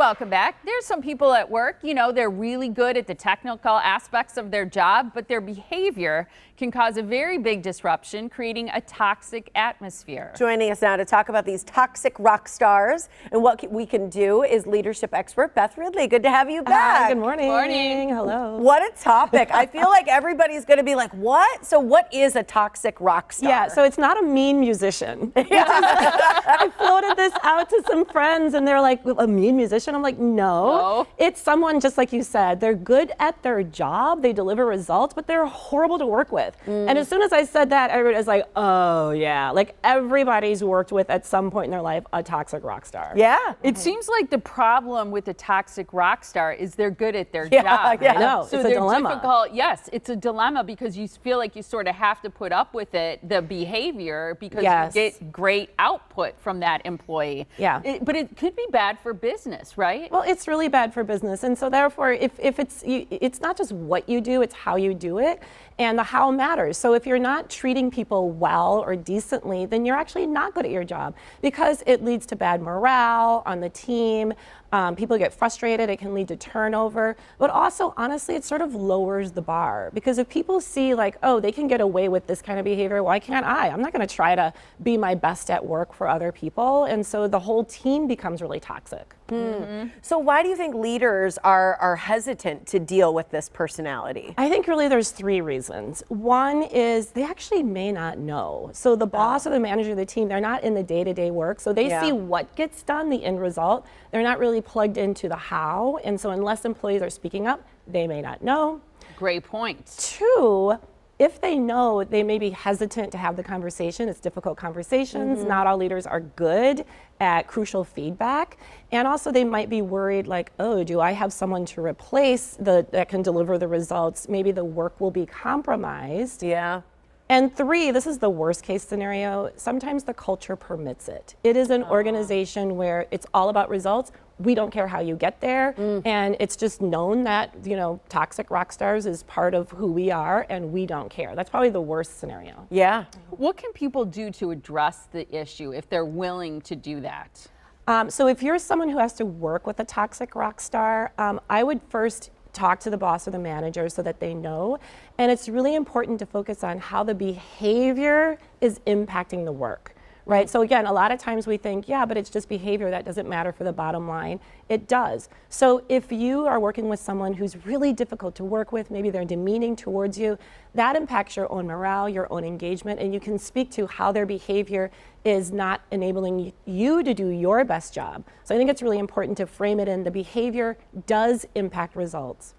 welcome back. There's some people at work, they're really good at the technical aspects of their job, but their behavior can cause a very big disruption, creating a toxic atmosphere. Joining us now to talk about these toxic rock stars and what we can do is leadership expert Beth Ridley. Good to have you back. Good morning. Morning. Hello. What a topic. I feel like everybody's going to be like, what? So what is a toxic rock star? Yeah, so it's not a mean musician. I floated this out to some friends and they're like, a mean musician? I'm like, no. It's someone, just like you said, they're good at their job, they deliver results, but they're horrible to work with. And as soon as I said that, everybody was like, oh yeah. Like everybody's worked with at some point in their life a toxic rock star. Yeah. It seems like the problem with the toxic rock star is they're good at their job. Yeah. I know, So it's a they're dilemma. difficult. Yes, it's a dilemma because you feel like you sort of have to put up with it, the behavior, because you get great output from that employee. Yeah. But it could be bad for business, right? Well, it's really bad for business. And so therefore, if it's not just what you do, it's how you do it. And the how matters. So if you're not treating people well or decently, then you're actually not good at your job because it leads to bad morale on the team. People get frustrated, it can lead to turnover, but also honestly, it sort of lowers the bar because if people see like, oh, they can get away with this kind of behavior, why can't I? I'm not gonna try to be my best at work for other people. And so the whole team becomes really toxic. So why do you think leaders are hesitant to deal with this personality? I think really there's three reasons. One is they actually may not know. So the boss or the manager of the team, they're not in the day-to-day work. So they see what gets done, the end result. They're not really plugged into the how. And so unless employees are speaking up, they may not know. Great point. Two, if they know, they may be hesitant to have the conversation. It's difficult conversations. Not all leaders are good at crucial feedback. And also they might be worried like, oh, do I have someone to replace that can deliver the results? Maybe the work will be compromised. Yeah. And three, this is the worst case scenario, sometimes the culture permits it. It is an organization where it's all about results. We don't care how you get there. And it's just known that, toxic rock stars is part of who we are and we don't care. That's probably the worst scenario. Yeah. What can people do to address the issue if they're willing to do that? So if you're someone who has to work with a toxic rock star, I would first talk to the boss or the manager so that they know. And it's really important to focus on how the behavior is impacting the work, right? So again, a lot of times we think, yeah, but it's just behavior, that doesn't matter for the bottom line. It does. So if you are working with someone who's really difficult to work with, maybe they're demeaning towards you, that impacts your own morale, your own engagement, and you can speak to how their behavior is not enabling you to do your best job. So I think it's really important to frame it in the behavior does impact results.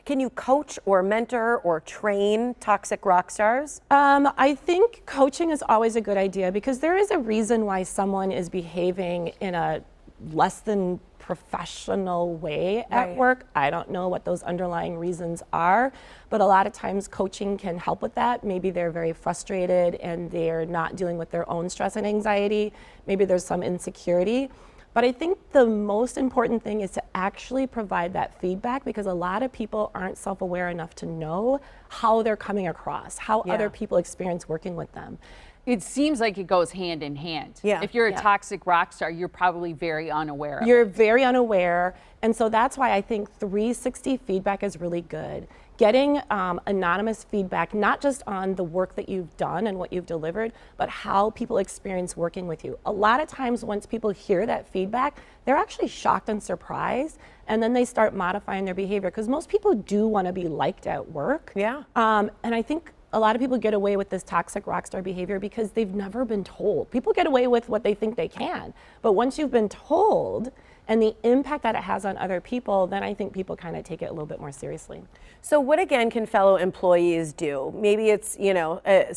Can you coach or mentor or train toxic rock stars? I think coaching is always a good idea because there is a reason why someone is behaving in a less than professional way at work. I don't know what those underlying reasons are, but a lot of times coaching can help with that. Maybe they're very frustrated and they're not dealing with their own stress and anxiety. Maybe there's some insecurity. But I think the most important thing is to actually provide that feedback because a lot of people aren't self-aware enough to know how they're coming across, how other people experience working with them. It seems like it goes hand in hand. Yeah. If you're a toxic rock star, you're probably very unaware of You're it. very unaware. And so that's why I think 360 feedback is really good. Getting anonymous feedback, not just on the work that you've done and what you've delivered, but how people experience working with you. A lot of times once people hear that feedback, they're actually shocked and surprised, and then they start modifying their behavior because most people do want to be liked at work. Yeah. And I think a lot of people get away with this toxic rock star behavior because they've never been told. People get away with what they think they can, but once you've been told and the impact that it has on other people, then I think people kind of take it a little bit more seriously. So what again can fellow employees do? Maybe it's,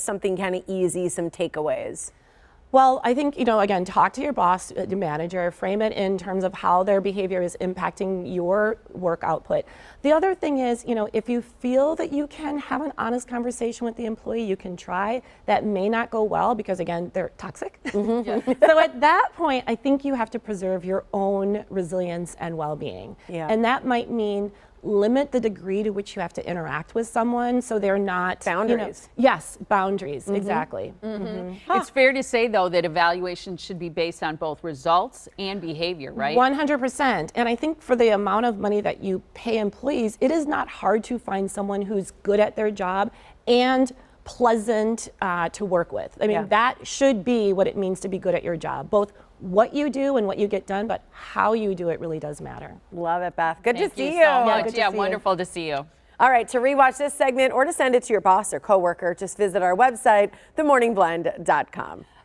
something kind of easy, some takeaways. Well, I think, again, talk to your boss, your manager, frame it in terms of how their behavior is impacting your work output. The other thing is, if you feel that you can have an honest conversation with the employee, you can try. That may not go well because, again, they're toxic. So at that point, I think you have to preserve your own resilience and well-being. Yeah. And that might mean limit the degree to which you have to interact with someone so they're not Boundaries. Yes, boundaries, exactly. It's fair to say, though, that evaluations should be based on both results and behavior, right? 100%. And I think for the amount of money that you pay employees, it is not hard to find someone who's good at their job and pleasant to work with. I mean, that should be what it means to be good at your job. Both what you do and what you get done, but how you do it really does matter. Love it, Beth. Good Thank to see you you. so much. good to Yeah, see you. wonderful to see you. All right, to rewatch this segment or to send it to your boss or coworker, just visit our website, themorningblend.com.